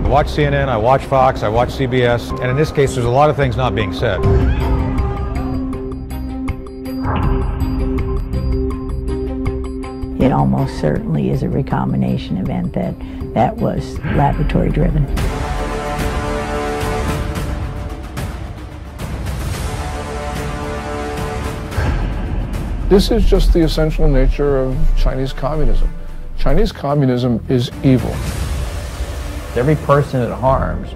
watch CNN, I watch Fox, I watch CBS, and in this case, there's a lot of things not being said. It almost certainly is a recombination event that was laboratory driven. This is just the essential nature of Chinese communism. Chinese communism is evil. Every person it harms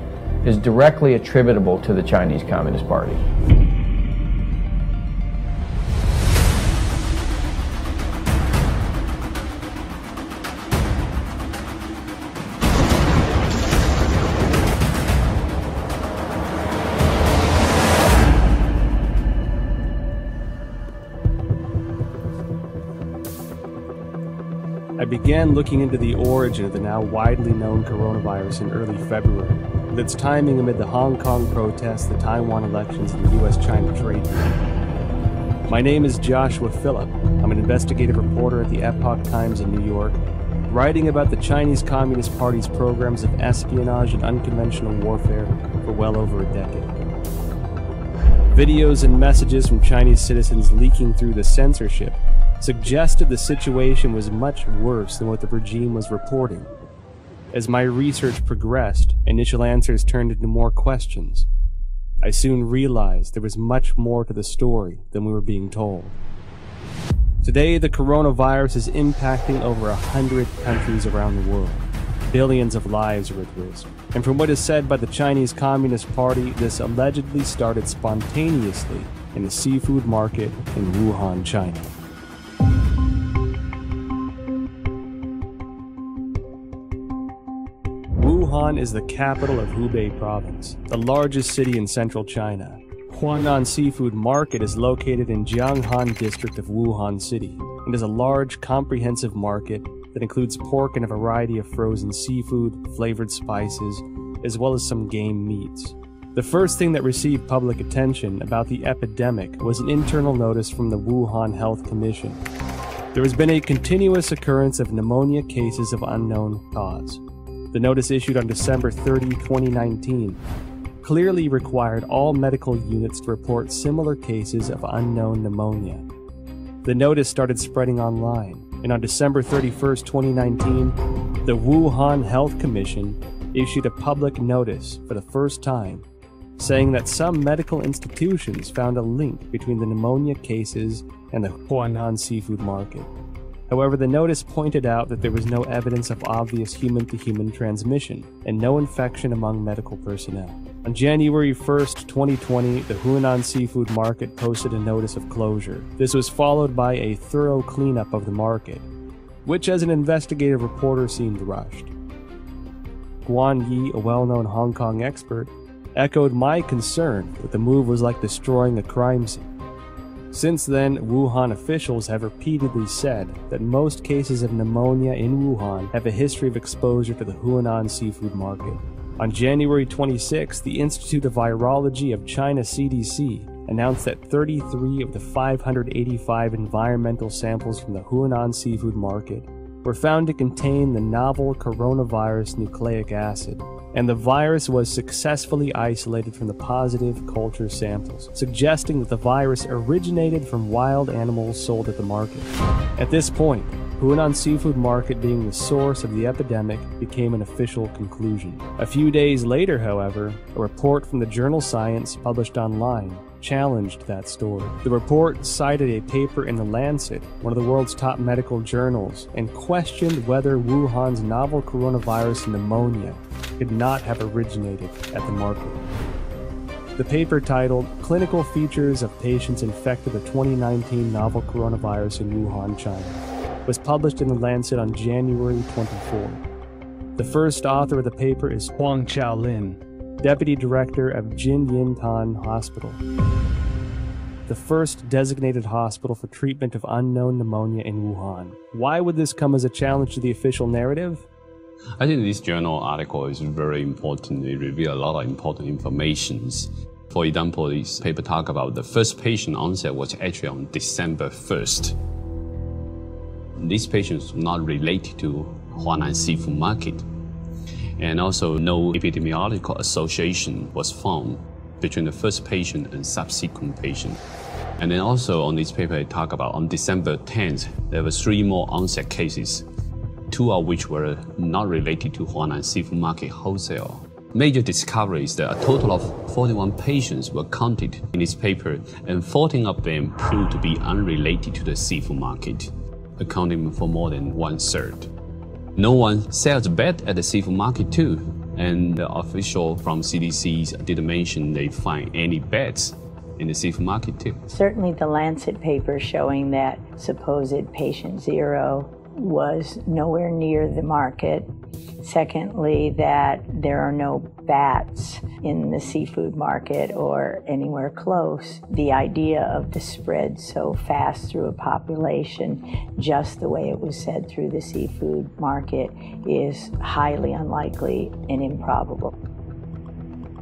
is directly attributable to the Chinese Communist Party. I began looking into the origin of the now widely known coronavirus in early February, with its timing amid the Hong Kong protests, the Taiwan elections, and the U.S.-China trade deal. My name is Joshua Phillip. I'm an investigative reporter at the Epoch Times in New York, writing about the Chinese Communist Party's programs of espionage and unconventional warfare for well over a decade. Videos and messages from Chinese citizens leaking through the censorship suggested the situation was much worse than what the regime was reporting. As my research progressed, initial answers turned into more questions. I soon realized there was much more to the story than we were being told. Today, the coronavirus is impacting over 100 countries around the world. Billions of lives are at risk. And from what is said by the Chinese Communist Party, this allegedly started spontaneously in a seafood market in Wuhan, China. Wuhan is the capital of Hubei province, the largest city in central China. Huanan Seafood Market is located in Jianghan district of Wuhan City and is a large, comprehensive market that includes pork and a variety of frozen seafood, flavored spices, as well as some game meats. The first thing that received public attention about the epidemic was an internal notice from the Wuhan Health Commission. There has been a continuous occurrence of pneumonia cases of unknown cause. The notice issued on December 30, 2019, clearly required all medical units to report similar cases of unknown pneumonia. The notice started spreading online, and on December 31, 2019, the Wuhan Health Commission issued a public notice for the first time, saying that some medical institutions found a link between the pneumonia cases and the Huanan Seafood Market. However, the notice pointed out that there was no evidence of obvious human-to-human transmission and no infection among medical personnel. On January 1, 2020, the Huanan Seafood Market posted a notice of closure. This was followed by a thorough cleanup of the market, which as an investigative reporter seemed rushed. Guan Yi, a well-known Hong Kong expert, echoed my concern that the move was like destroying a crime scene. Since then, Wuhan officials have repeatedly said that most cases of pneumonia in Wuhan have a history of exposure to the Huanan Seafood Market. On January 26, the Institute of Virology of China CDC announced that 33 of the 585 environmental samples from the Huanan Seafood Market were found to contain the novel coronavirus nucleic acid, and the virus was successfully isolated from the positive culture samples, suggesting that the virus originated from wild animals sold at the market. At this point, Huanan Seafood Market being the source of the epidemic became an official conclusion. A few days later, however, a report from the journal Science published online challenged that story. The report cited a paper in The Lancet, one of the world's top medical journals, and questioned whether Wuhan's novel coronavirus pneumonia could not have originated at the market. The paper, titled "Clinical Features of Patients Infected with 2019 Novel Coronavirus in Wuhan, China," was published in The Lancet on January 24. The first author of the paper is Huang Qiaolin, Deputy Director of Jinyintan Hospital, the first designated hospital for treatment of unknown pneumonia in Wuhan. Why would this come as a challenge to the official narrative? I think this journal article is very important. It reveals a lot of important information. For example, this paper talks about the first patient onset was actually on December 1st. These patients were not related to Huanan Seafood Market. and also no epidemiological association was found between the first patient and subsequent patient. And then also on this paper, I talk about on December 10th, there were 3 more onset cases, 2 of which were not related to Huanan Seafood Market wholesale. Major discovery is that a total of 41 patients were counted in this paper, and 14 of them proved to be unrelated to the seafood market, accounting for more than 1/3. No one sells bed at the seafood market too, and the official from CDC didn't mention they find any beds in the seafood market too. Certainly the Lancet paper showing that supposed patient 0 was nowhere near the market. Secondly, that there are no bats in the seafood market or anywhere close. The idea of the spread so fast through a population, just the way it was said through the seafood market, is highly unlikely and improbable.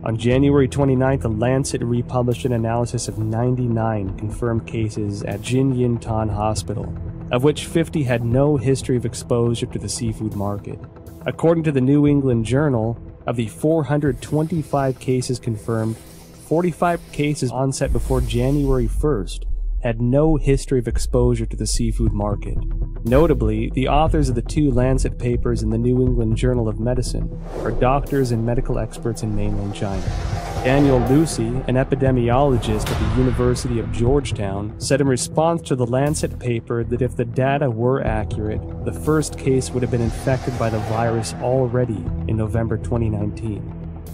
On January 29th, the Lancet republished an analysis of 99 confirmed cases at Jinyintan Hospital, of which 50 had no history of exposure to the seafood market. According to the New England Journal, of the 425 cases confirmed, 45 cases onset before January 1st had no history of exposure to the seafood market. Notably, the authors of the 2 Lancet papers in the New England Journal of Medicine are doctors and medical experts in mainland China. Daniel Lucy, an epidemiologist at the University of Georgetown, said in response to the Lancet paper that if the data were accurate, the first case would have been infected by the virus already in November 2019,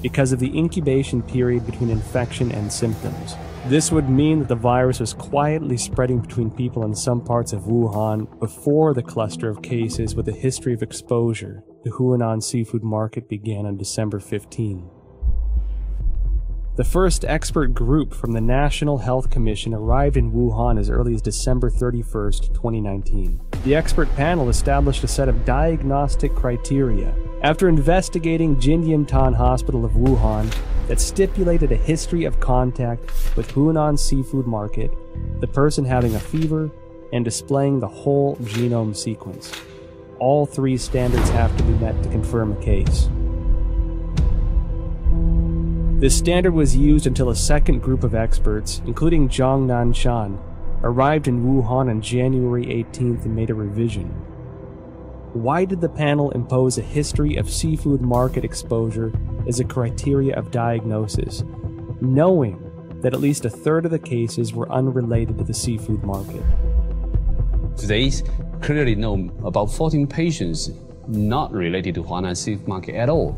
because of the incubation period between infection and symptoms. This would mean that the virus was quietly spreading between people in some parts of Wuhan before the cluster of cases with a history of exposure to Huanan Seafood Market began on December 15. The first expert group from the National Health Commission arrived in Wuhan as early as December 31st, 2019. The expert panel established a set of diagnostic criteria after investigating Jinyintan Hospital of Wuhan that stipulated a history of contact with Huanan Seafood Market, the person having a fever, and displaying the whole genome sequence. All 3 standards have to be met to confirm a case. This standard was used until a second group of experts, including Zhang Nanshan, arrived in Wuhan on January 18th and made a revision. Why did the panel impose a history of seafood market exposure as a criteria of diagnosis, knowing that at least 1/3 of the cases were unrelated to the seafood market? They clearly know about 14 patients not related to Huanan Seafood Market at all.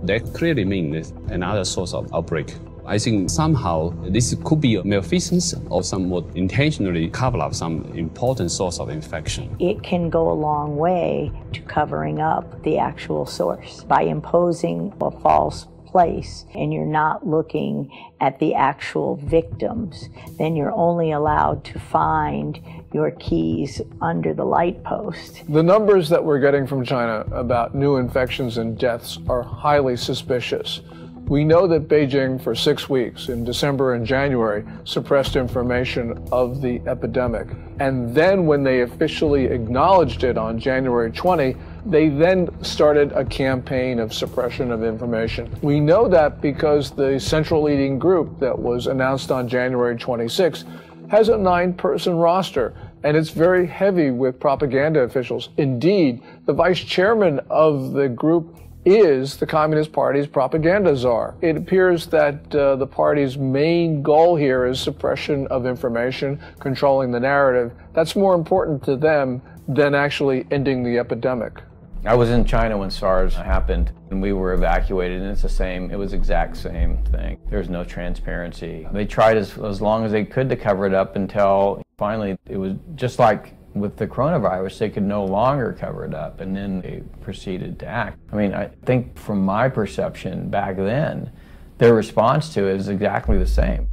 That clearly means another source of outbreak. I think somehow this could be a malfeasance or somewhat intentionally cover up some important source of infection. It can go a long way to covering up the actual source by imposing a false place and you're not looking at the actual victims. Then you're only allowed to find your keys under the light post. The numbers that we're getting from China about new infections and deaths are highly suspicious. We know that Beijing, for 6 weeks in December and January, suppressed information of the epidemic. And then when they officially acknowledged it on January 20, they then started a campaign of suppression of information. We know that because the central leading group that was announced on January 26 has a 9-person roster, and it's very heavy with propaganda officials. Indeed, the vice chairman of the group is the Communist Party's propaganda czar. It appears that the party's main goal here is suppression of information, controlling the narrative. That's more important to them than actually ending the epidemic. I was in China when SARS happened, and we were evacuated, and it was exact same thing. There was no transparency. They tried as long as they could to cover it up until finally it was just like with the coronavirus, they could no longer cover it up, and then they proceeded to act. I mean, I think from my perception back then, their response to it is exactly the same.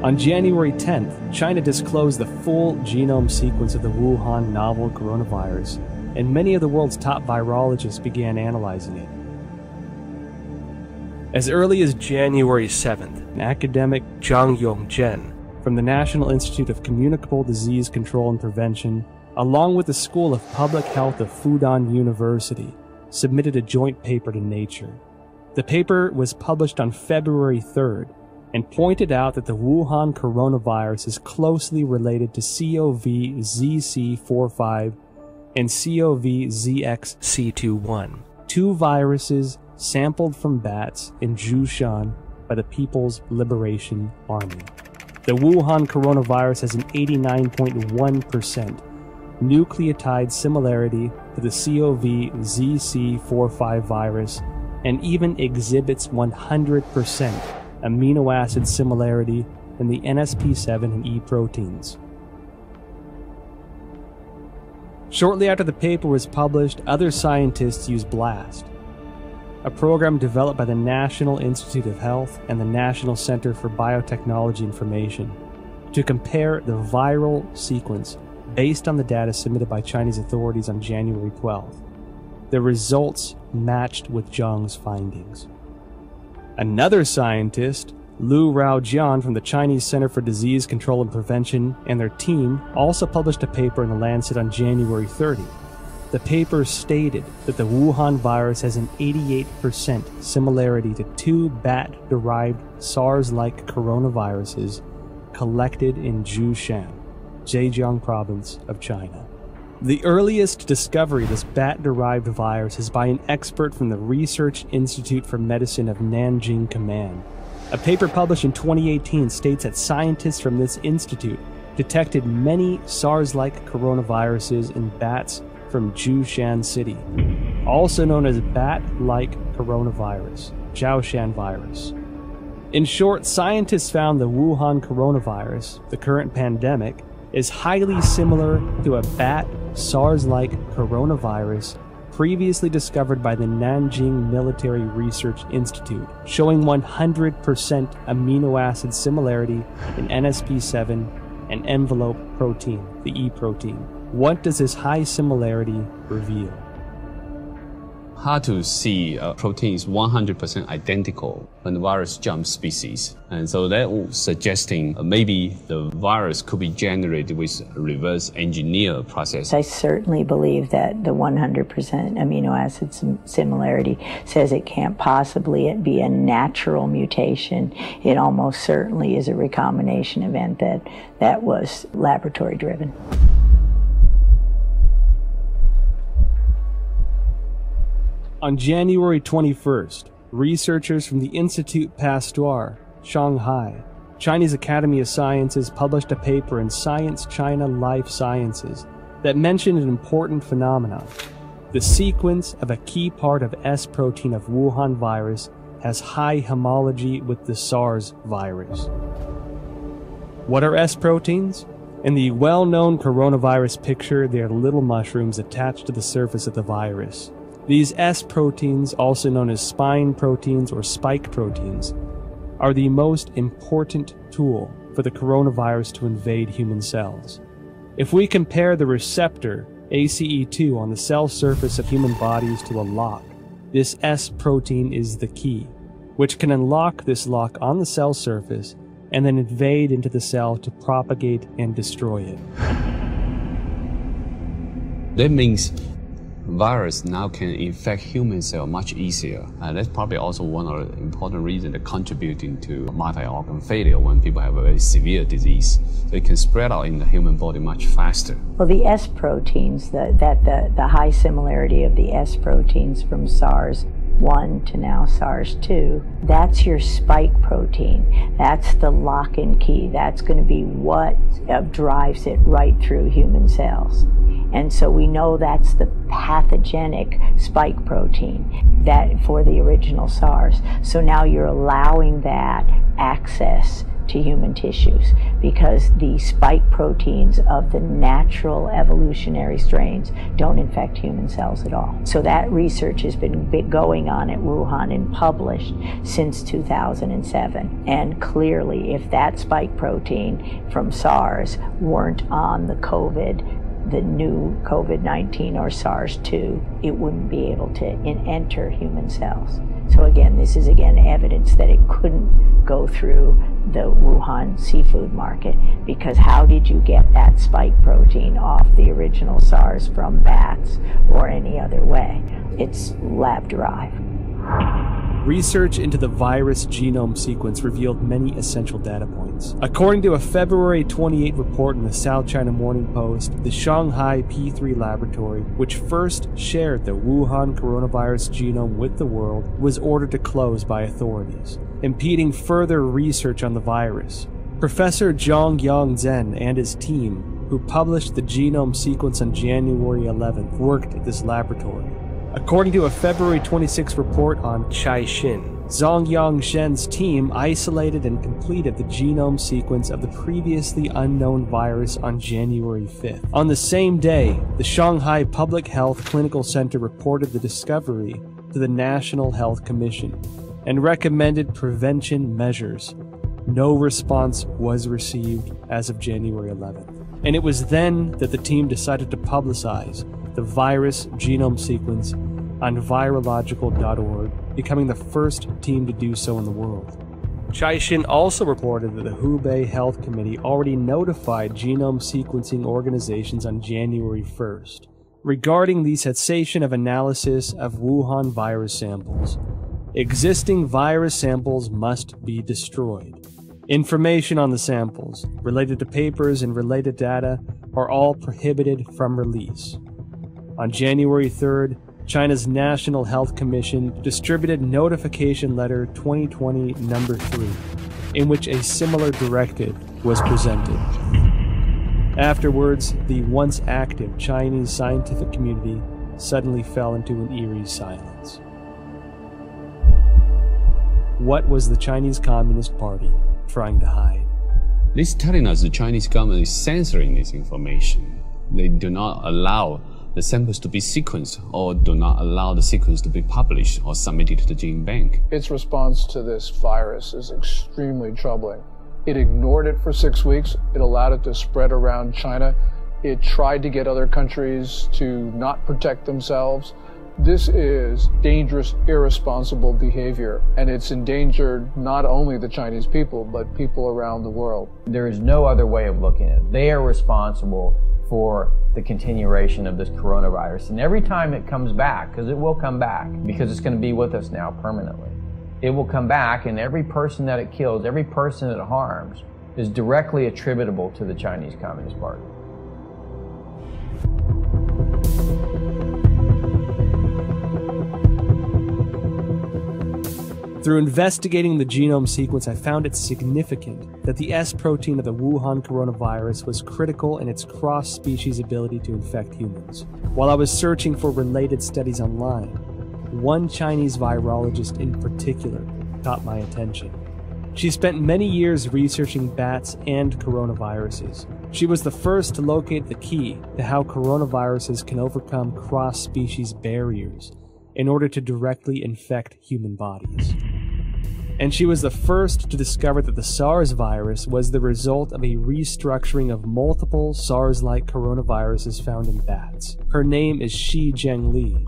On January 10th, China disclosed the full genome sequence of the Wuhan novel coronavirus, and many of the world's top virologists began analyzing it. As early as January 7th, academic Zhang Yongzhen from the National Institute of Communicable Disease Control and Prevention, along with the School of Public Health of Fudan University, submitted a joint paper to Nature. The paper was published on February 3rd and pointed out that the Wuhan coronavirus is closely related to CoV-ZC45 and CoV-ZXC21, two viruses sampled from bats in Zhoushan by the People's Liberation Army. The Wuhan coronavirus has an 89.1% nucleotide similarity to the CoV-ZC45 virus and even exhibits 100% amino acid similarity in the NSP7 and E proteins. Shortly after the paper was published, other scientists used BLAST, a program developed by the National Institute of Health and the National Center for Biotechnology Information, to compare the viral sequence based on the data submitted by Chinese authorities on January 12th. The results matched with Zhang's findings. Another scientist, Lu Raojian from the Chinese Center for Disease Control and Prevention, and their team also published a paper in The Lancet on January 30. The paper stated that the Wuhan virus has an 88% similarity to two bat-derived SARS-like coronaviruses collected in Zhoushan, Zhejiang province of China. The earliest discovery of this bat-derived virus is by an expert from the Research Institute for Medicine of Nanjing Command. A paper published in 2018 states that scientists from this institute detected many SARS-like coronaviruses in bats from Zhoushan City, also known as bat-like coronavirus, Zhoushan virus. In short, scientists found the Wuhan coronavirus, the current pandemic, is highly similar to a bat SARS-like coronavirus previously discovered by the Nanjing Military Research Institute, showing 100% amino acid similarity in NSP7 and envelope protein, the E protein. What does this high similarity reveal? Hard to see a protein is 100% identical when the virus jumps species. And so that was suggesting maybe the virus could be generated with a reverse engineer process. I certainly believe that the 100% amino acid similarity says it can't possibly be a natural mutation. It almost certainly is a recombination event that was laboratory driven. On January 21st, researchers from the Institut Pasteur, Shanghai, Chinese Academy of Sciences published a paper in Science China Life Sciences that mentioned an important phenomenon. The sequence of a key part of S protein of Wuhan virus has high homology with the SARS virus. What are S proteins? In the well-known coronavirus picture, they are little mushrooms attached to the surface of the virus. These S proteins, also known as spine proteins or spike proteins, are the most important tool for the coronavirus to invade human cells. If we compare the receptor ACE2 on the cell surface of human bodies to a lock, this S protein is the key, which can unlock this lock on the cell surface and then invade into the cell to propagate and destroy it. That means virus now can infect human cell much easier. That's probably also one of the important reasons that contributing to multi-organ failure when people have a very severe disease. They can spread out in the human body much faster. Well, the S proteins, the high similarity of the S proteins from SARS-1 to now SARS-2, that's your spike protein. That's the lock and key. That's going to be what drives it right through human cells. And so we know that's the pathogenic spike protein that for the original SARS. So now you're allowing that access to human tissues because the spike proteins of the natural evolutionary strains don't infect human cells at all. So that research has been going on at Wuhan and published since 2007. And clearly, if that spike protein from SARS weren't on the new COVID-19 or SARS-2, it wouldn't be able to enter human cells. So again, this is evidence that it couldn't go through the Wuhan seafood market, because how did you get that spike protein off the original SARS from bats or any other way? It's lab-derived. Research into the virus genome sequence revealed many essential data points. According to a February 28 report in the South China Morning Post, the Shanghai P3 laboratory, which first shared the Wuhan coronavirus genome with the world, was ordered to close by authorities, impeding further research on the virus. Professor Zhongyang Zhen and his team, who published the genome sequence on January 11th, worked at this laboratory. According to a February 26 report on Caixin, Zhongyang Zhen's team isolated and completed the genome sequence of the previously unknown virus on January 5th. On the same day, the Shanghai Public Health Clinical Center reported the discovery to the National Health Commission and recommended prevention measures. No response was received as of January 11th. And it was then that the team decided to publicize the virus genome sequence on virological.org, becoming the first team to do so in the world. Caixin also reported that the Hubei Health Committee already notified genome sequencing organizations on January 1st regarding the cessation of analysis of Wuhan virus samples. Existing virus samples must be destroyed. Information on the samples, related to papers and related data, are all prohibited from release. On January 3rd, China's National Health Commission distributed Notification Letter 2020 number 3, in which a similar directive was presented. Afterwards, the once active Chinese scientific community suddenly fell into an eerie silence. What was the Chinese Communist Party trying to hide? This is telling us the Chinese government is censoring this information. They do not allow the samples to be sequenced or do not allow the sequence to be published or submitted to the gene bank. Its response to this virus is extremely troubling. It ignored it for 6 weeks. It allowed it to spread around China. It tried to get other countries to not protect themselves. This is dangerous, irresponsible behavior, and it's endangered not only the Chinese people, but people around the world. There is no other way of looking at it. They are responsible for the continuation of this coronavirus. And every time it comes back, because it will come back, because it's going to be with us now permanently, it will come back, and every person that it kills, every person that it harms, is directly attributable to the Chinese Communist Party. Through investigating the genome sequence, I found it significant that the S protein of the Wuhan coronavirus was critical in its cross-species ability to infect humans. While I was searching for related studies online, one Chinese virologist in particular caught my attention. She spent many years researching bats and coronaviruses. She was the first to locate the key to how coronaviruses can overcome cross-species barriers in order to directly infect human bodies. And she was the first to discover that the SARS virus was the result of a restructuring of multiple SARS-like coronaviruses found in bats. Her name is Shi Zhengli,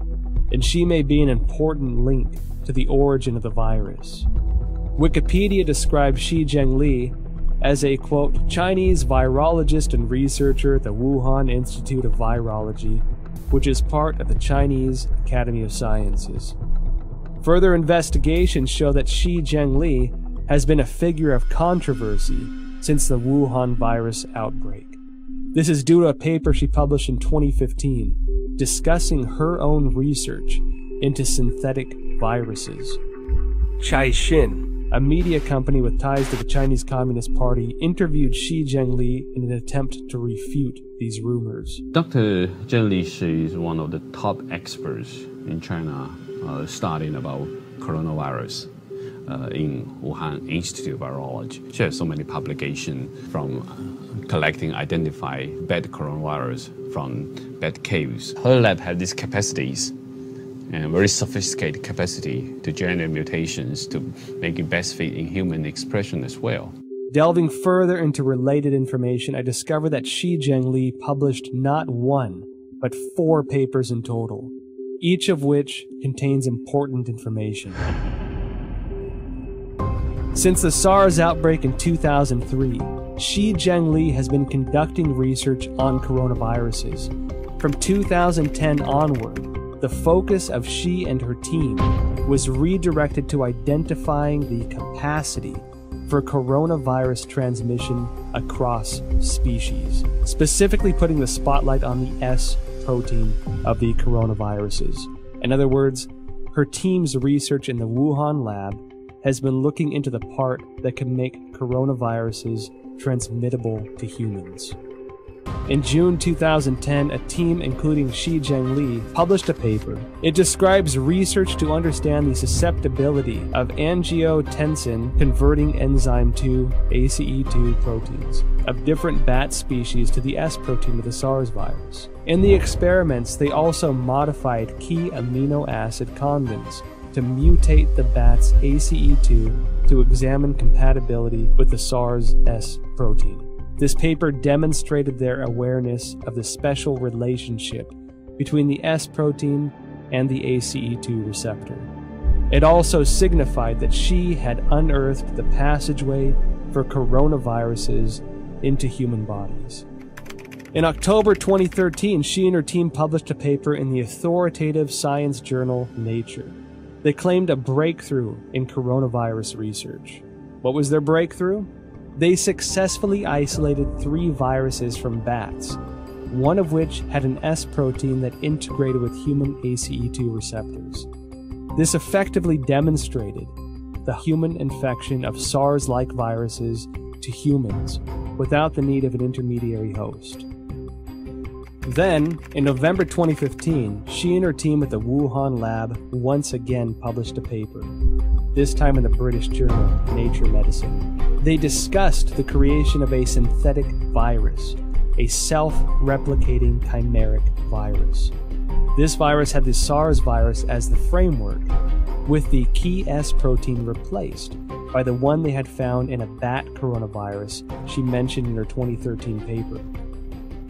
and she may be an important link to the origin of the virus. Wikipedia describes Shi Zhengli as a, quote, Chinese virologist and researcher at the Wuhan Institute of Virology, which is part of the Chinese Academy of Sciences. Further investigations show that Shi Zhengli has been a figure of controversy since the Wuhan virus outbreak. This is due to a paper she published in 2015 discussing her own research into synthetic viruses. Caixin, a media company with ties to the Chinese Communist Party, interviewed Shi Zhengli in an attempt to refute these rumors. Dr. Zhengli, she is one of the top experts in China studying about coronavirus in Wuhan Institute of Virology. She has so many publications from collecting, identify bad coronavirus from bad caves. Her lab has these capacities and very sophisticated capacity to generate mutations to make it best fit in human expression as well. Delving further into related information, I discovered that Shi Zhengli published not one, but 4 papers in total, each of which contains important information. Since the SARS outbreak in 2003, Shi Zhengli has been conducting research on coronaviruses. From 2010 onward, the focus of Shi and her team was redirected to identifying the capacity for coronavirus transmission across species, specifically putting the spotlight on the S protein of the coronaviruses. In other words, her team's research in the Wuhan lab has been looking into the part that can make coronaviruses transmittable to humans. In June 2010, a team including Shi Zhengli published a paper. It describes research to understand the susceptibility of angiotensin converting enzyme 2 ACE2 proteins of different bat species to the S protein of the SARS virus. In the experiments, they also modified key amino acid conjugates to mutate the bat's ACE2 to examine compatibility with the SARS S protein. This paper demonstrated their awareness of the special relationship between the S protein and the ACE2 receptor. It also signified that Shi had unearthed the passageway for coronaviruses into human bodies. In October 2013, Shi and her team published a paper in the authoritative science journal Nature. They claimed a breakthrough in coronavirus research. What was their breakthrough? They successfully isolated 3 viruses from bats, one of which had an S protein that integrated with human ACE2 receptors. This effectively demonstrated the human infection of SARS-like viruses to humans without the need of an intermediary host. Then, in November 2015, Shi and her team at the Wuhan lab once again published a paper, this time in the British journal Nature Medicine. They discussed the creation of a synthetic virus, a self-replicating chimeric virus. This virus had the SARS virus as the framework, with the key S protein replaced by the one they had found in a bat coronavirus she mentioned in her 2013 paper.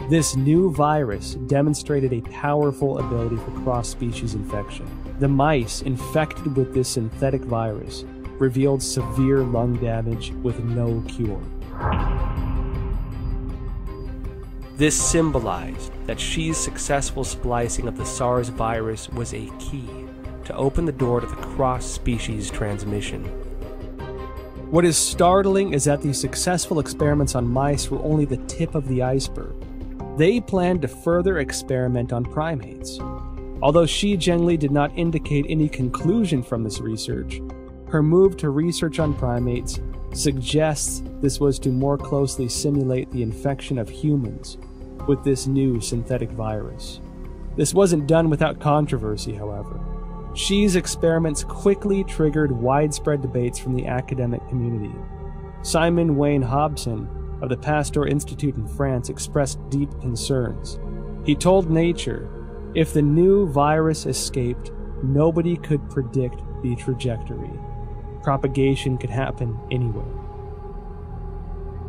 This new virus demonstrated a powerful ability for cross-species infection. The mice infected with this synthetic virus revealed severe lung damage with no cure. This symbolized that Shi's successful splicing of the SARS virus was a key to open the door to the cross-species transmission. What is startling is that these successful experiments on mice were only the tip of the iceberg. They planned to further experiment on primates. Although Shi Zhengli did not indicate any conclusion from this research, her move to research on primates suggests this was to more closely simulate the infection of humans with this new synthetic virus. This wasn't done without controversy, however. Shi's experiments quickly triggered widespread debates from the academic community. Simon Wayne Hobson of the Pasteur Institute in France expressed deep concerns. He told Nature, if the new virus escaped, nobody could predict the trajectory. Propagation could happen anywhere.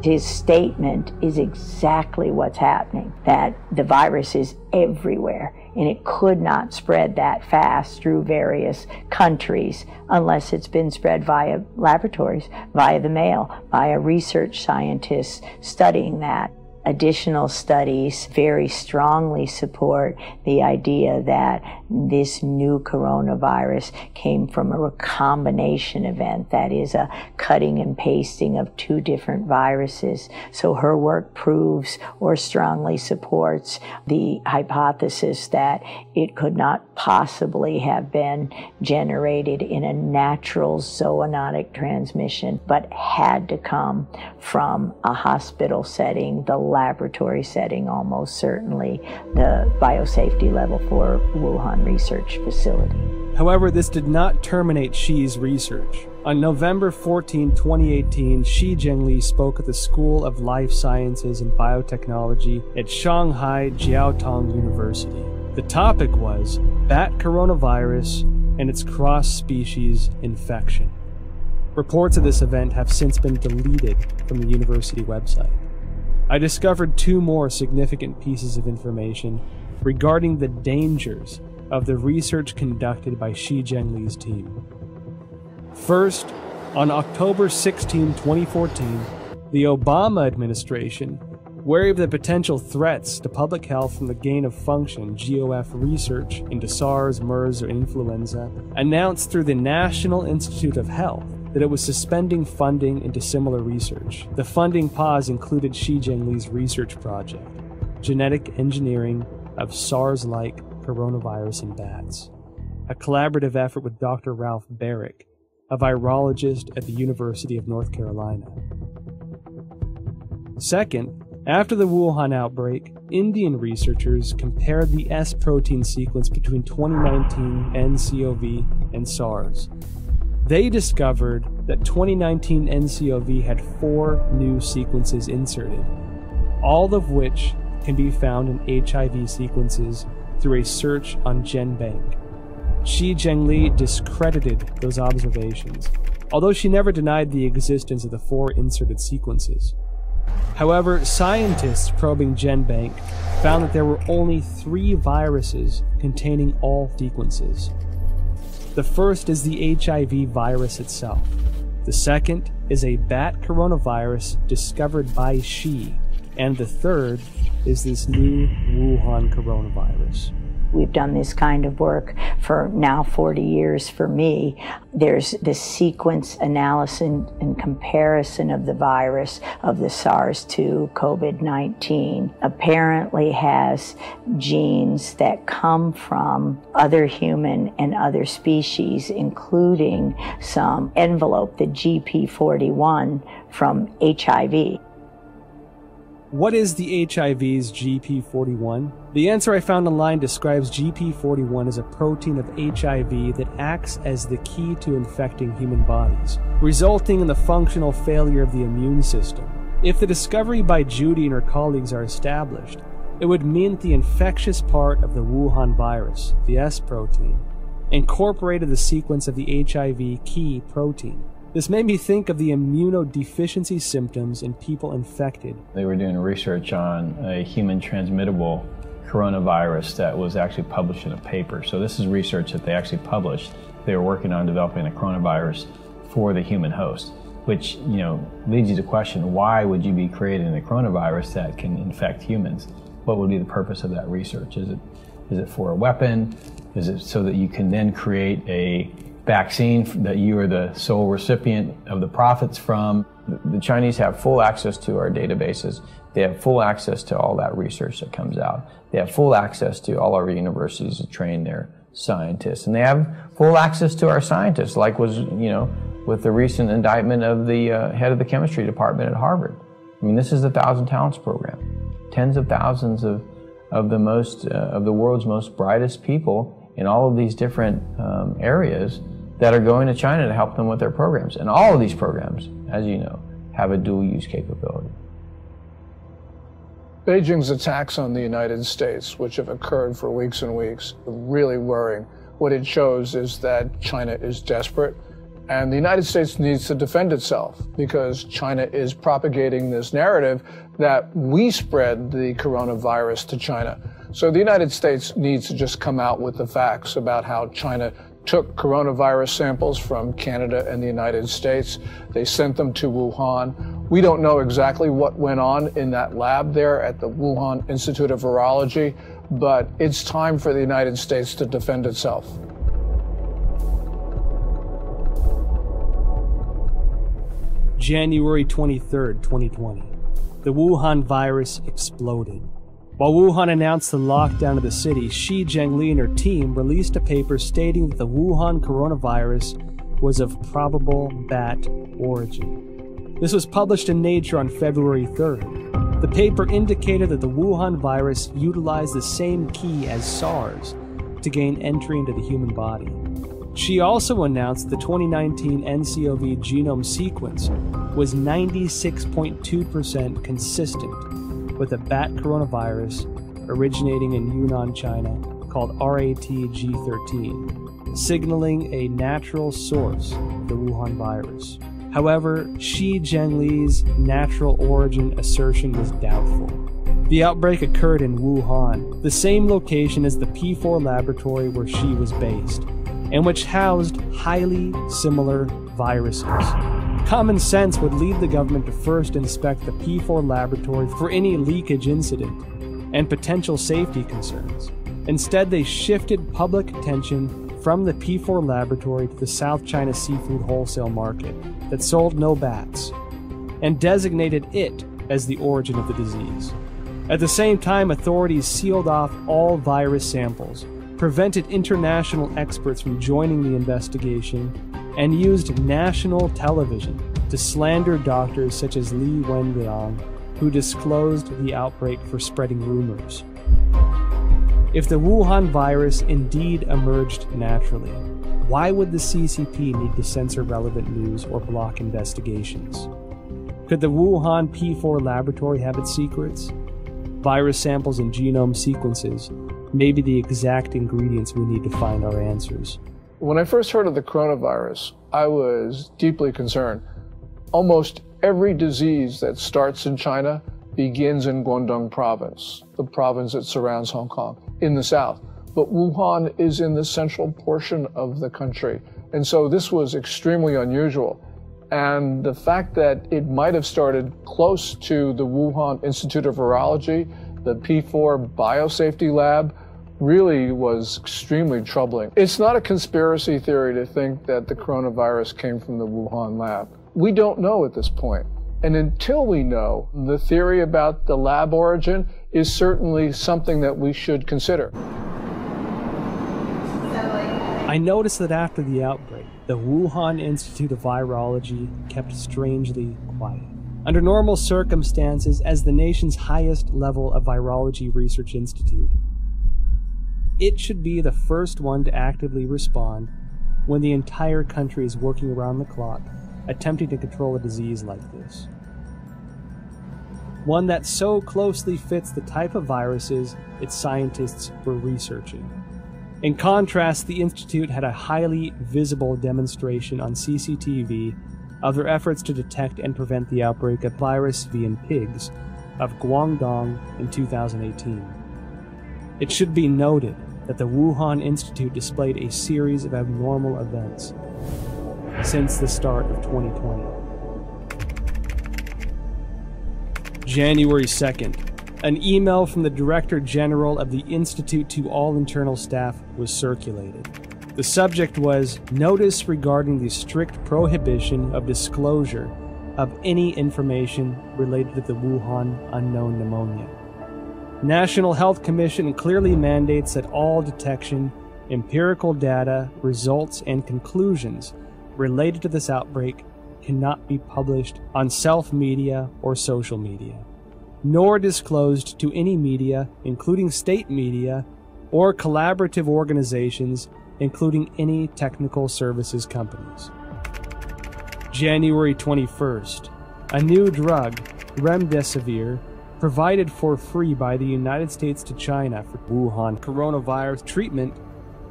His statement is exactly what's happening, that the virus is everywhere and it could not spread that fast through various countries unless it's been spread via laboratories, via the mail, via research scientists studying that. Additional studies very strongly support the idea that this new coronavirus came from a recombination event, that is a cutting and pasting of 2 different viruses. So her work proves or strongly supports the hypothesis that it could not possibly have been generated in a natural zoonotic transmission, but had to come from a hospital setting, the laboratory setting, almost certainly the biosafety level for Wuhan research facility. However, this did not terminate Shi's research. On November 14, 2018, Shi Zhengli spoke at the School of Life Sciences and Biotechnology at Shanghai Jiaotong University. The topic was bat coronavirus and its cross-species infection. Reports of this event have since been deleted from the university website. I discovered 2 more significant pieces of information regarding the dangers of the research conducted by Shi Zhengli's team. First, On October 16, 2014, the Obama administration, wary of the potential threats to public health from the gain-of-function GOF research into SARS, MERS, or influenza, announced through the National Institute of Health that it was suspending funding into similar research. The funding pause included Xi Jinping's research project, Genetic Engineering of SARS-like Coronavirus in Bats, a collaborative effort with Dr. Ralph Barrick, a virologist at the University of North Carolina. Second, after the Wuhan outbreak, Indian researchers compared the S protein sequence between 2019 nCoV and SARS. They discovered that 2019 nCoV had 4 new sequences inserted, all of which can be found in HIV sequences through a search on GenBank. Shi Zhengli discredited those observations, although she never denied the existence of the 4 inserted sequences. However, scientists probing GenBank found that there were only 3 viruses containing all sequences. The first is the HIV virus itself. The second is a bat coronavirus discovered by Xi. And the third is this new Wuhan coronavirus. We've done this kind of work for now 40 years for me. There's this sequence analysis and comparison of the virus of the SARS-2 COVID-19 apparently has genes that come from other human and other species, including some envelope, the GP41 from HIV. What is the HIV's GP41? The answer I found online describes GP41 as a protein of HIV that acts as the key to infecting human bodies, resulting in the functional failure of the immune system. If the discovery by Judy and her colleagues are established, it would mean that the infectious part of the Wuhan virus, the S protein, incorporated the sequence of the HIV key protein. This made me think of the immunodeficiency symptoms in people infected. They were doing research on a human transmittable coronavirus that was actually published in a paper. So this is research that they actually published. They were working on developing a coronavirus for the human host, which, leads you to question, why would you be creating a coronavirus that can infect humans? What would be the purpose of that research? Is it for a weapon? Is it so that you can then create a vaccine that you are the sole recipient of the profits from? The Chinese have full access to our databases. They have full access to all that research that comes out. They have full access to all our universities to train their scientists. And they have full access to our scientists, like was, with the recent indictment of the head of the chemistry department at Harvard. I mean, this is the 1,000 Talents program. Tens of thousands of the world's most brightest people in all of these different areas that are going to China to help them with their programs. And all of these programs, as you know, have a dual use capability. Beijing's attacks on the United States, which have occurred for weeks and weeks, are really worrying. What it shows is that China is desperate, and the United States needs to defend itself because China is propagating this narrative that we spread the coronavirus to China. So the United States needs to just come out with the facts about how China took coronavirus samples from Canada and the United States. They sent them to Wuhan. We don't know exactly what went on in that lab there at the Wuhan Institute of Virology, but it's time for the United States to defend itself. January 23rd, 2020. The Wuhan virus exploded. While Wuhan announced the lockdown of the city, Shi Zhengli and her team released a paper stating that the Wuhan coronavirus was of probable bat origin. This was published in Nature on February 3rd. The paper indicated that the Wuhan virus utilized the same key as SARS to gain entry into the human body. She also announced the 2019 nCoV genome sequence was 96.2% consistent with a bat coronavirus originating in Yunnan, China, called RATG13, signaling a natural source of the Wuhan virus. However, Shi Zhengli's natural origin assertion was doubtful. The outbreak occurred in Wuhan, the same location as the P4 laboratory where Shi was based, and which housed highly similar viruses. Common sense would lead the government to first inspect the P4 laboratory for any leakage incident and potential safety concerns. Instead, they shifted public attention from the P4 laboratory to the South China seafood wholesale market that sold no bats, and designated it as the origin of the disease. At the same time, authorities sealed off all virus samples, prevented international experts from joining the investigation, and used national television to slander doctors such as Li Wenliang, who disclosed the outbreak for spreading rumors. If the Wuhan virus indeed emerged naturally, why would the CCP need to censor relevant news or block investigations? Could the Wuhan P4 laboratory have its secrets? Virus samples and genome sequences may be the exact ingredients we need to find our answers. When I first heard of the coronavirus, I was deeply concerned. Almost every disease that starts in China begins in Guangdong province, the province that surrounds Hong Kong, in the south. But Wuhan is in the central portion of the country. And so this was extremely unusual. And the fact that it might have started close to the Wuhan Institute of Virology, the P4 biosafety lab, really was extremely troubling. It's not a conspiracy theory to think that the coronavirus came from the Wuhan lab. We don't know at this point. And until we know, the theory about the lab origin is certainly something that we should consider. I noticed that after the outbreak, the Wuhan Institute of Virology kept strangely quiet. Under normal circumstances, as the nation's highest level of virology research institute, it should be the first one to actively respond when the entire country is working around the clock, attempting to control a disease like this. One that so closely fits the type of viruses its scientists were researching. In contrast, the Institute had a highly visible demonstration on CCTV of their efforts to detect and prevent the outbreak of virus V in pigs of Guangdong in 2018. It should be noted that the Wuhan Institute displayed a series of abnormal events since the start of 2020. January 2nd. An email from the Director General of the Institute to all internal staff was circulated. The subject was notice regarding the strict prohibition of disclosure of any information related to the Wuhan unknown pneumonia. National Health Commission clearly mandates that all detection, empirical data, results, and conclusions related to this outbreak cannot be published on self-media or social media, nor disclosed to any media, including state media, or collaborative organizations, including any technical services companies. January 21st. A new drug, remdesivir, provided for free by the United States to China for Wuhan coronavirus treatment,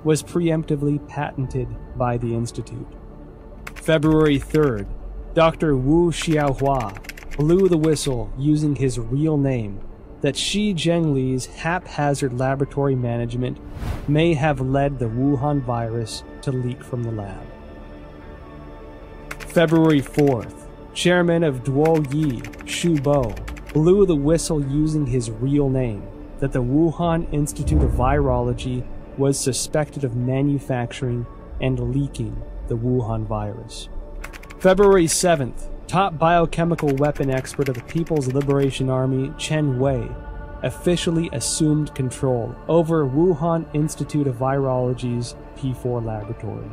was preemptively patented by the Institute. February 3rd. Dr. Wu Xiaohua blew the whistle using his real name that Xi Zhengli's haphazard laboratory management may have led the Wuhan virus to leak from the lab. February 4th, Chairman of Duoyi, Xu Bo, blew the whistle using his real name that the Wuhan Institute of Virology was suspected of manufacturing and leaking the Wuhan virus. February 7th, top biochemical weapon expert of the People's Liberation Army, Chen Wei, officially assumed control over Wuhan Institute of Virology's P4 laboratory.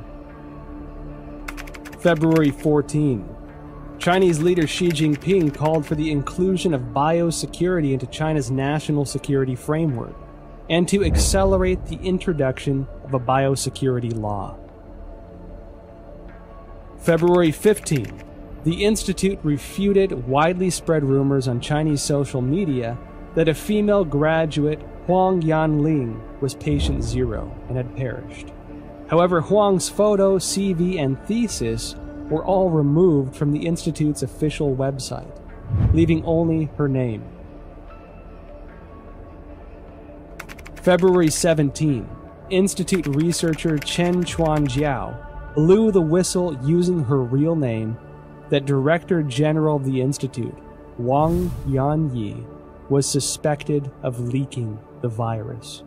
February 14. Chinese leader Xi Jinping called for the inclusion of biosecurity into China's national security framework and to accelerate the introduction of a biosecurity law. February 15. The Institute refuted widely spread rumors on Chinese social media that a female graduate, Huang Yanling, was patient zero and had perished. However, Huang's photo, CV, and thesis were all removed from the Institute's official website, leaving only her name. February 17. Institute researcher Chen Chuanjiao blew the whistle using her real name that Director General of the Institute, Wang Yanyi, was suspected of leaking the virus.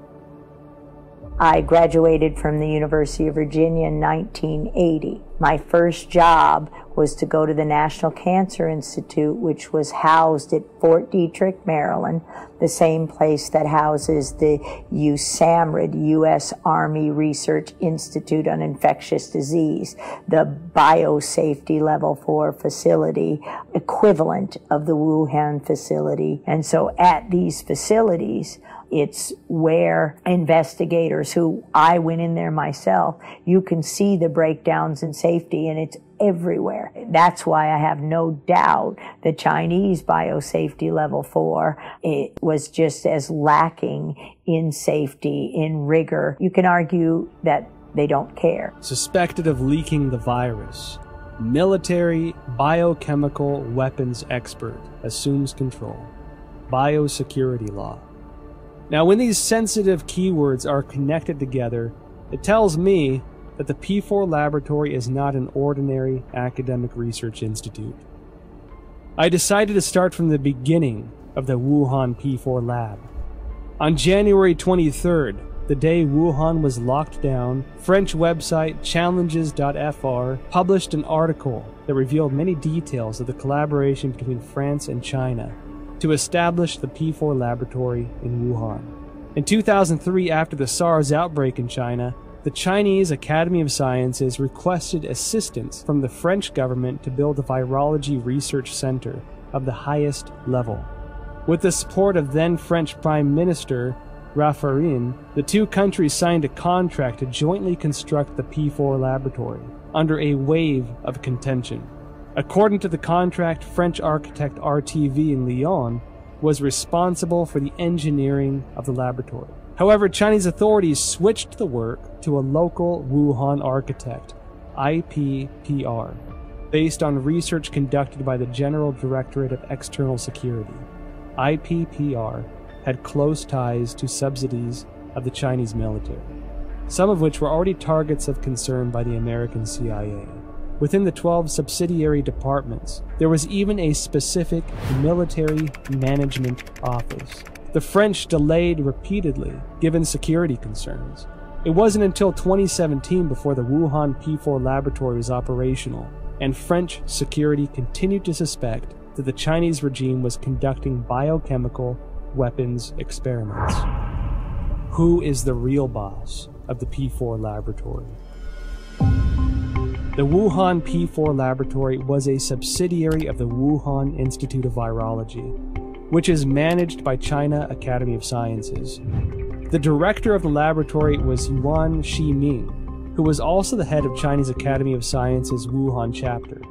I graduated from the University of Virginia in 1980. My first job was to go to the National Cancer Institute, which was housed at Fort Detrick, Maryland, the same place that houses the USAMRIID, U.S. Army Research Institute on Infectious Disease, the biosafety level 4 facility, equivalent of the Wuhan facility. And so at these facilities, it's where investigators who I went in there myself, you can see the breakdowns in safety, and it's everywhere. That's why I have no doubt the Chinese biosafety level 4, it was just as lacking in safety, in rigor. You can argue that they don't care. Suspected of leaking the virus, military biochemical weapons expert assumes control. Biosecurity law. Now, when these sensitive keywords are connected together, it tells me that the P4 laboratory is not an ordinary academic research institute. I decided to start from the beginning of the Wuhan P4 lab. On January 23rd, the day Wuhan was locked down, French website challenges.fr published an article that revealed many details of the collaboration between France and China to establish the P4 laboratory in Wuhan. In 2003, after the SARS outbreak in China, the Chinese Academy of Sciences requested assistance from the French government to build a virology research center of the highest level. With the support of then French Prime Minister Raffarin, the two countries signed a contract to jointly construct the P4 laboratory under a wave of contention. According to the contract, French architect RTV in Lyon was responsible for the engineering of the laboratory. However, Chinese authorities switched the work to a local Wuhan architect, IPPR, based on research conducted by the General Directorate of External Security. IPPR had close ties to subsidies of the Chinese military, some of which were already targets of concern by the American CIA. Within the 12 subsidiary departments, there was even a specific military management office. The French delayed repeatedly, given security concerns. It wasn't until 2017 before the Wuhan P4 laboratory was operational, and French security continued to suspect that the Chinese regime was conducting biochemical weapons experiments. Who is the real boss of the P4 laboratory? The Wuhan P4 laboratory was a subsidiary of the Wuhan Institute of Virology, which is managed by China Academy of Sciences. The director of the laboratory was Yuan Shiming, who was also the head of Chinese Academy of Sciences Wuhan chapter.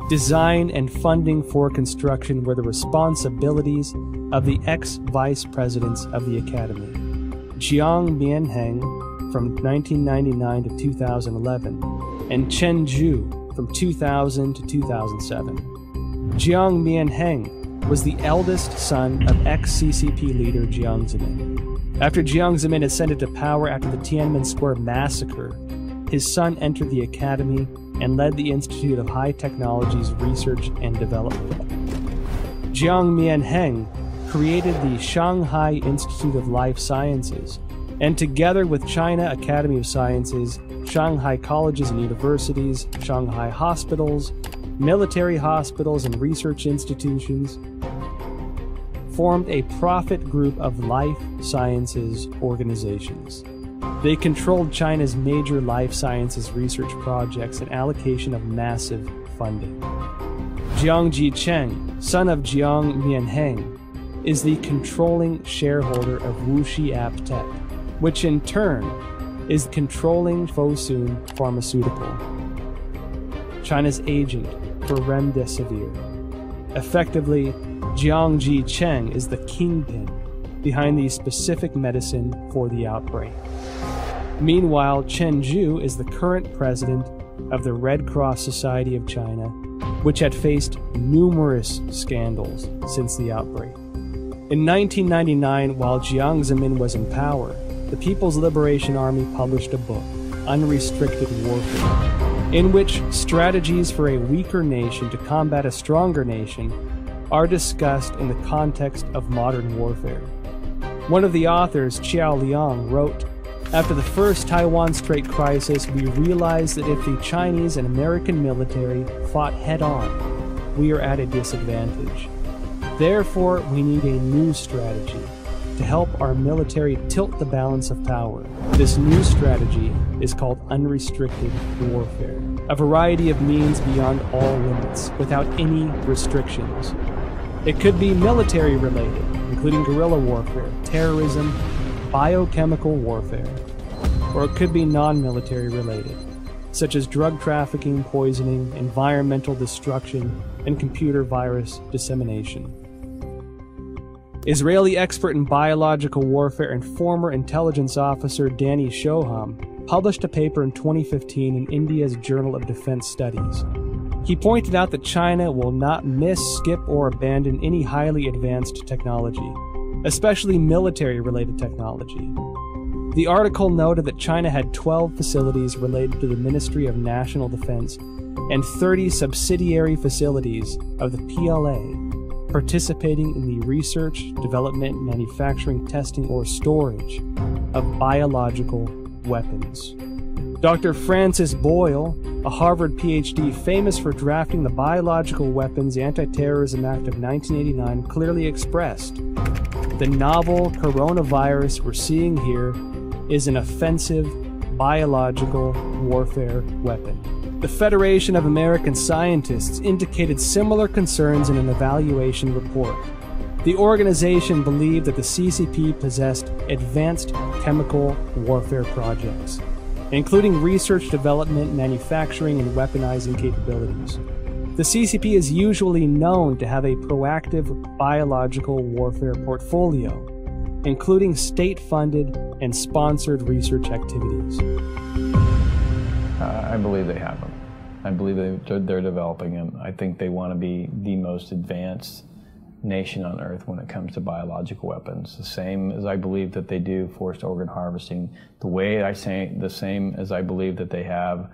Design and funding for construction were the responsibilities of the ex-vice presidents of the academy, Jiang Mianheng from 1999 to 2011, and Chen Zhu from 2000 to 2007. Jiang Mianheng was the eldest son of ex-CCP leader Jiang Zemin. After Jiang Zemin ascended to power after the Tiananmen Square massacre, his son entered the academy and led the Institute of High Technologies Research and Development. Jiang Mianheng created the Shanghai Institute of Life Sciences, and together with China Academy of Sciences, Shanghai colleges and universities, Shanghai hospitals, military hospitals and research institutions, formed a profit group of life sciences organizations. They controlled China's major life sciences research projects and allocation of massive funding. Jiang Jicheng, son of Jiang Mianheng, is the controlling shareholder of Wuxi AppTech, which in turn is controlling Fosun Pharmaceutical, China's agent for Remdesivir. Effectively, Jiang Jicheng is the kingpin behind the specific medicine for the outbreak. Meanwhile, Chen Zhu is the current president of the Red Cross Society of China, which had faced numerous scandals since the outbreak. In 1999, while Jiang Zemin was in power, the People's Liberation Army published a book, Unrestricted Warfare, in which strategies for a weaker nation to combat a stronger nation are discussed in the context of modern warfare. One of the authors, Qiao Liang, wrote, "After the first Taiwan Strait crisis, we realized that if the Chinese and American military fought head-on, we are at a disadvantage. Therefore, we need a new strategy to help our military tilt the balance of power. This new strategy is called unrestricted warfare, a variety of means beyond all limits, without any restrictions. It could be military related, including guerrilla warfare, terrorism, biochemical warfare, or it could be non-military related, such as drug trafficking, poisoning, environmental destruction, and computer virus dissemination." Israeli expert in biological warfare and former intelligence officer Danny Shoham published a paper in 2015 in India's Journal of Defense Studies. He pointed out that China will not miss, skip, or abandon any highly advanced technology, especially military-related technology. The article noted that China had 12 facilities related to the Ministry of National Defense and 30 subsidiary facilities of the PLA participating in the research, development, manufacturing, testing, or storage of biological weapons. Dr. Francis Boyle, a Harvard PhD famous for drafting the Biological Weapons Anti-Terrorism Act of 1989, clearly expressed, "The novel coronavirus we're seeing here is an offensive biological warfare weapon." The Federation of American Scientists indicated similar concerns in an evaluation report. The organization believed that the CCP possessed advanced chemical warfare projects, including research, development, manufacturing, and weaponizing capabilities. The CCP is usually known to have a proactive biological warfare portfolio, including state-funded and sponsored research activities. I believe they have them. I believe they're developing them. I think they want to be the most advanced nation on earth when it comes to biological weapons. The same as I believe that they do forced organ harvesting. The same as I believe that they have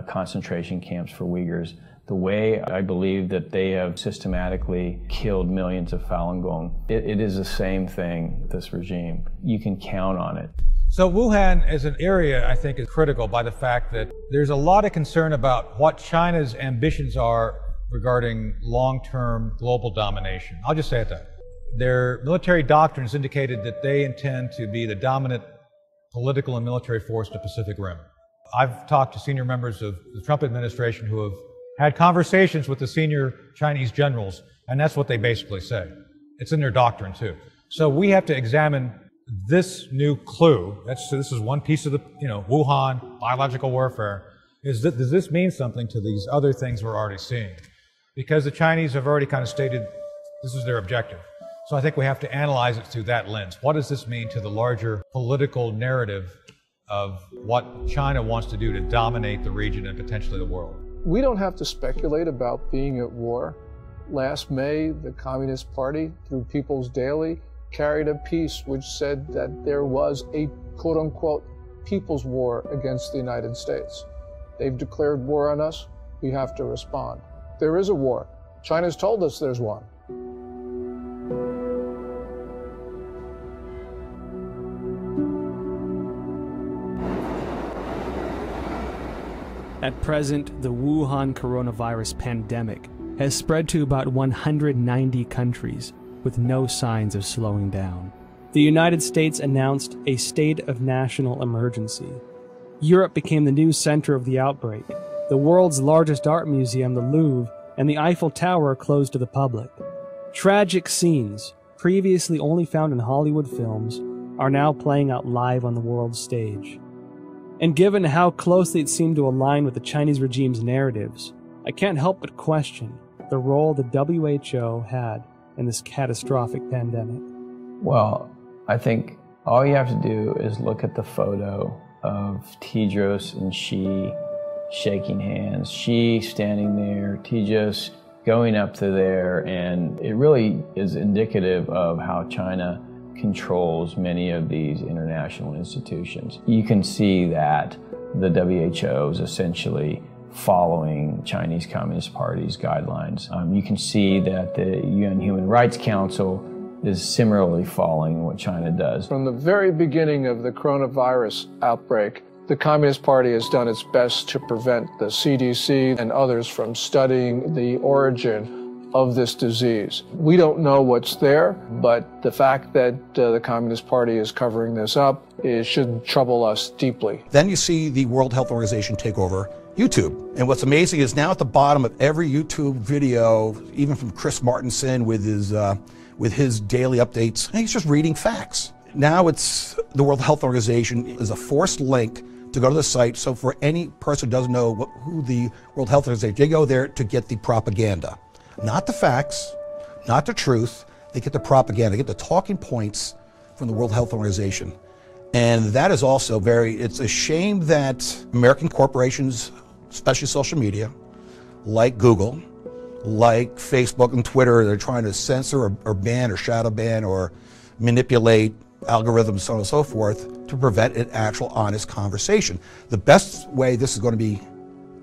concentration camps for Uyghurs. The way I believe that they have systematically killed millions of Falun Gong. It is the same thing, this regime. You can count on it. So Wuhan as an area, I think, is critical by the fact that there's a lot of concern about what China's ambitions are regarding long-term global domination. I'll just say it that. Their military doctrines indicated that they intend to be the dominant political and military force in the Pacific Rim. I've talked to senior members of the Trump administration who have had conversations with the senior Chinese generals, and that's what they basically say. It's in their doctrine, too. So we have to examine this new clue. This is one piece of the, Wuhan, biological warfare. Does this mean something to these other things we're already seeing? Because the Chinese have already kind of stated this is their objective. So I think we have to analyze it through that lens. What does this mean to the larger political narrative of what China wants to do to dominate the region and potentially the world? We don't have to speculate about being at war. Last May, the Communist Party, through People's Daily, carried a piece which said that there was a quote-unquote people's war against the United States. They've declared war on us. We have to respond. There is a war. China's told us there's one. At present, the Wuhan coronavirus pandemic has spread to about 190 countries, with no signs of slowing down. The United States announced a state of national emergency. Europe became the new center of the outbreak. The world's largest art museum, the Louvre, and the Eiffel Tower closed to the public. Tragic scenes, previously only found in Hollywood films, are now playing out live on the world stage. And given how closely it seemed to align with the Chinese regime's narratives, I can't help but question the role the WHO had in this catastrophic pandemic. Well, I think all you have to do is look at the photo of Tedros and Xi shaking hands, Xi standing there, Tedros going up to there, and it really is indicative of how China controls many of these international institutions. You can see that the WHO is essentially following Chinese Communist Party's guidelines. You can see that the UN Human Rights Council is similarly following what China does. From the very beginning of the coronavirus outbreak, the Communist Party has done its best to prevent the CDC and others from studying the origin of this disease. We don't know what's there, but the fact that the Communist Party is covering this up should trouble us deeply. Then you see the World Health Organization take over YouTube. And what's amazing is now at the bottom of every YouTube video, even from Chris Martenson with his daily updates, he's just reading facts. Now it's the World Health Organization is a forced link to go to the site. So for any person who doesn't know who the World Health Organization, they go there to get the propaganda. Not the facts, not the truth. They get the propaganda, they get the talking points from the World Health Organization. And that is also it's a shame that American corporations, especially social media, like Google, like Facebook and Twitter, they're trying to censor or ban or shadow ban or manipulate algorithms, so on and so forth, to prevent an actual honest conversation. The best way this is going to be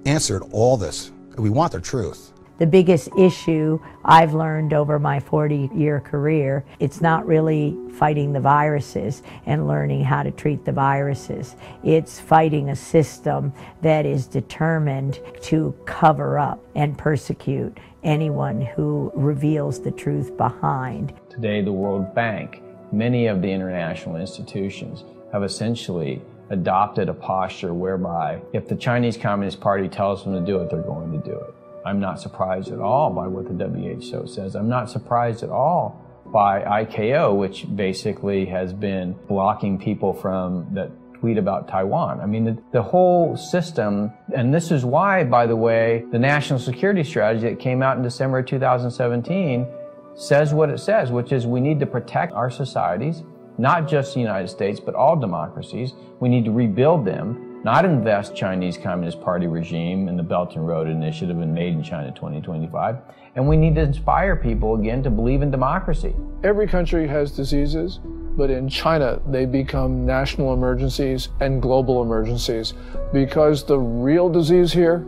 answered, all this, we want the truth. The biggest issue I've learned over my 40-year career, it's not really fighting the viruses and learning how to treat the viruses. It's fighting a system that is determined to cover up and persecute anyone who reveals the truth behind. Today, the World Bank, many of the international institutions have essentially adopted a posture whereby if the Chinese Communist Party tells them to do it, they're going to do it. I'm not surprised at all by what the WHO says. I'm not surprised at all by ICAO, which basically has been blocking people from that tweet about Taiwan. I mean, the whole system, and this is why, by the way, the national security strategy that came out in December of 2017 says what it says, which is we need to protect our societies, not just the United States, but all democracies. We need to rebuild them, not invest Chinese Communist Party regime in the Belt and Road Initiative and Made in China 2025. And we need to inspire people again to believe in democracy. Every country has diseases, but in China they become national emergencies and global emergencies because the real disease here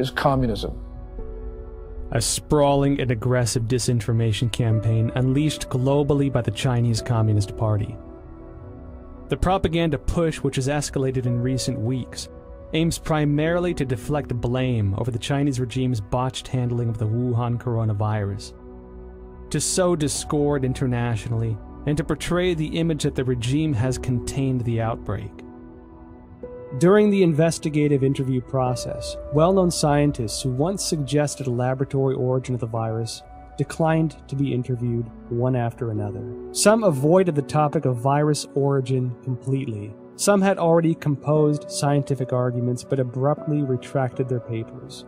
is communism. A sprawling and aggressive disinformation campaign unleashed globally by the Chinese Communist Party. The propaganda push, which has escalated in recent weeks, aims primarily to deflect blame over the Chinese regime's botched handling of the Wuhan coronavirus, to sow discord internationally, and to portray the image that the regime has contained the outbreak. During the investigative interview process, well-known scientists who once suggested a laboratory origin of the virus declined to be interviewed one after another. Some avoided the topic of virus origin completely. Some had already composed scientific arguments but abruptly retracted their papers.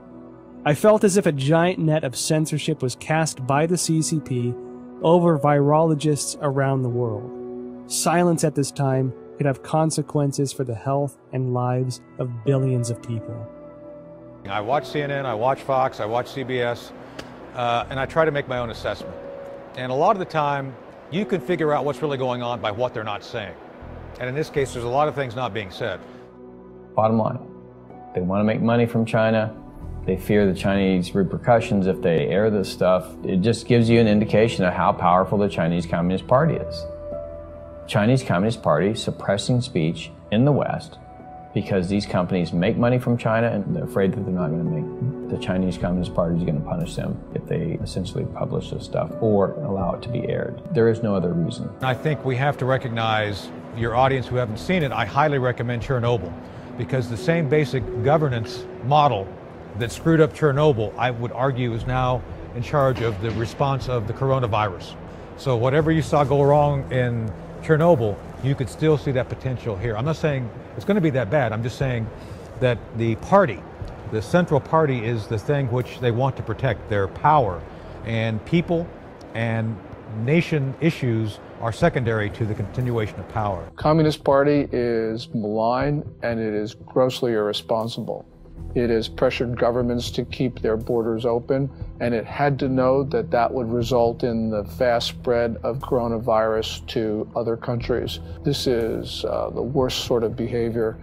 I felt as if a giant net of censorship was cast by the CCP over virologists around the world. Silence at this time could have consequences for the health and lives of billions of people. I watch CNN, I watch Fox, I watch CBS, and I try to make my own assessment. And a lot of the time, you can figure out what's really going on by what they're not saying. And in this case, there's a lot of things not being said. Bottom line, they want to make money from China. They fear the Chinese repercussions if they air this stuff. It just gives you an indication of how powerful the Chinese Communist Party is. Chinese Communist Party suppressing speech in the West because these companies make money from China and they're afraid that they're not going to make, the Chinese Communist Party is going to punish them if they essentially publish this stuff or allow it to be aired. There is no other reason. I think we have to recognize, your audience who haven't seen it, I highly recommend Chernobyl, because the same basic governance model that screwed up Chernobyl, I would argue, is now in charge of the response of the coronavirus. So whatever you saw go wrong in Chernobyl, you could still see that potential here. I'm not saying it's going to be that bad. I'm just saying that the party, the central party, is the thing which they want to protect, their power. And people and nation issues are secondary to the continuation of power. Communist Party is malign and it is grossly irresponsible. It has pressured governments to keep their borders open, and it had to know that that would result in the fast spread of coronavirus to other countries. This is the worst sort of behavior,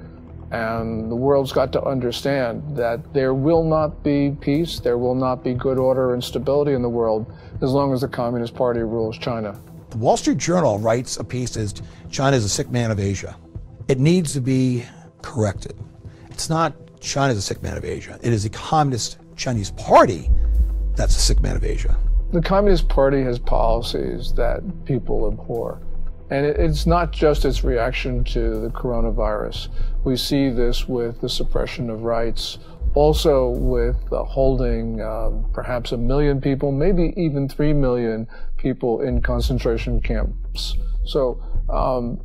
And the world's got to understand that there will not be peace, there will not be good order and stability in the world as long as the Communist Party rules China. The Wall Street Journal writes a piece as China is a sick man of Asia. It needs to be corrected. It's not China is a sick man of Asia. It is the Communist Chinese Party that's a sick man of Asia. The Communist Party has policies that people abhor. And it's not just its reaction to the coronavirus. We see this with the suppression of rights, also with holding perhaps 1 million people, maybe even 3 million people in concentration camps. So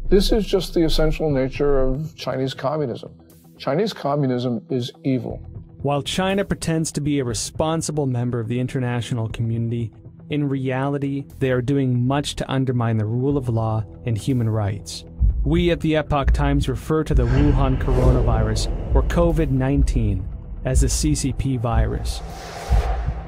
this is just the essential nature of Chinese communism. Chinese communism is evil. While China pretends to be a responsible member of the international community, in reality, they are doing much to undermine the rule of law and human rights. We at the Epoch Times refer to the Wuhan coronavirus, or COVID-19, as the CCP virus,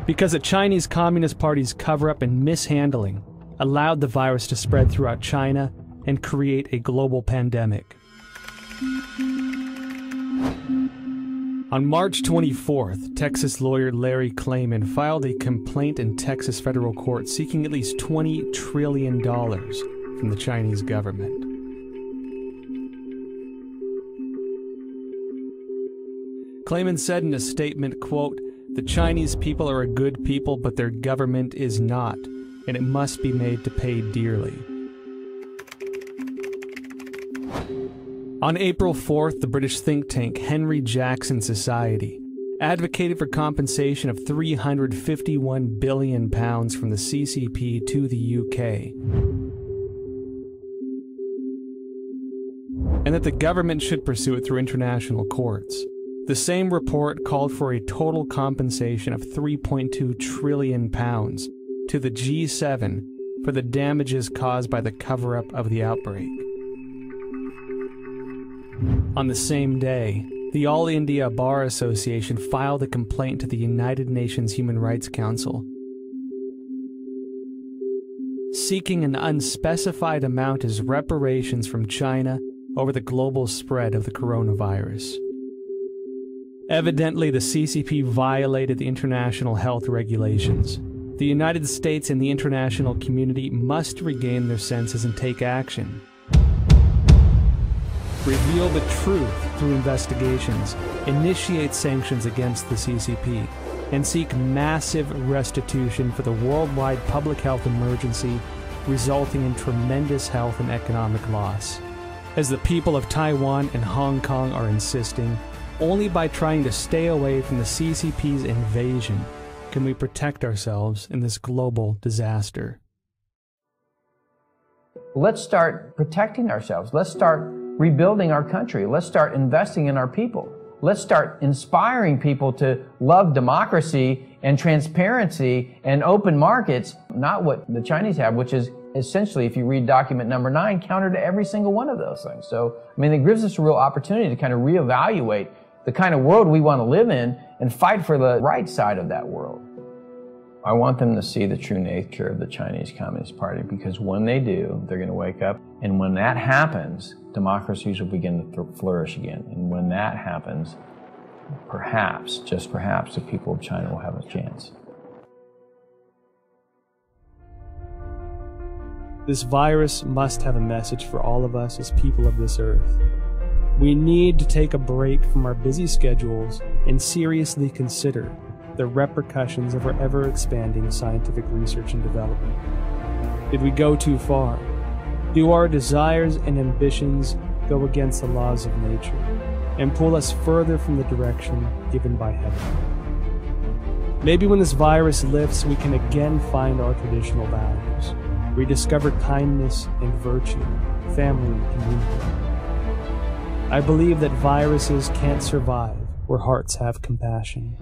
because the Chinese Communist Party's cover-up and mishandling allowed the virus to spread throughout China and create a global pandemic. On March 24th, Texas lawyer Larry Klayman filed a complaint in Texas federal court seeking at least $20 trillion from the Chinese government. Klayman said in a statement, quote, "The Chinese people are a good people, but their government is not, and it must be made to pay dearly." On April 4th, the British think tank Henry Jackson Society advocated for compensation of £351 billion from the CCP to the UK, and that the government should pursue it through international courts. The same report called for a total compensation of £3.2 trillion to the G7 for the damages caused by the cover-up of the outbreak. On the same day, the All India Bar Association filed a complaint to the United Nations Human Rights Council, seeking an unspecified amount as reparations from China over the global spread of the coronavirus. Evidently, the CCP violated the international health regulations. The United States and the international community must regain their senses and take action. Reveal the truth through investigations, initiate sanctions against the CCP, and seek massive restitution for the worldwide public health emergency resulting in tremendous health and economic loss. As the people of Taiwan and Hong Kong are insisting, only by trying to stay away from the CCP's invasion can we protect ourselves in this global disaster. Let's start protecting ourselves. Let's start rebuilding our country. Let's start investing in our people. Let's start inspiring people to love democracy and transparency and open markets, not what the Chinese have, which is essentially, if you read document number 9, counter to every single one of those things. So, I mean, it gives us a real opportunity to kind of reevaluate the kind of world we want to live in and fight for the right side of that world. I want them to see the true nature of the Chinese Communist Party, because when they do, they're going to wake up. And when that happens, democracies will begin to flourish again. And when that happens, perhaps, just perhaps, the people of China will have a chance. This virus must have a message for all of us as people of this earth. We need to take a break from our busy schedules and seriously consider the repercussions of our ever-expanding scientific research and development. Did we go too far? Do our desires and ambitions go against the laws of nature and pull us further from the direction given by heaven? Maybe when this virus lifts, we can again find our traditional values, rediscover kindness and virtue, family and community. I believe that viruses can't survive where hearts have compassion.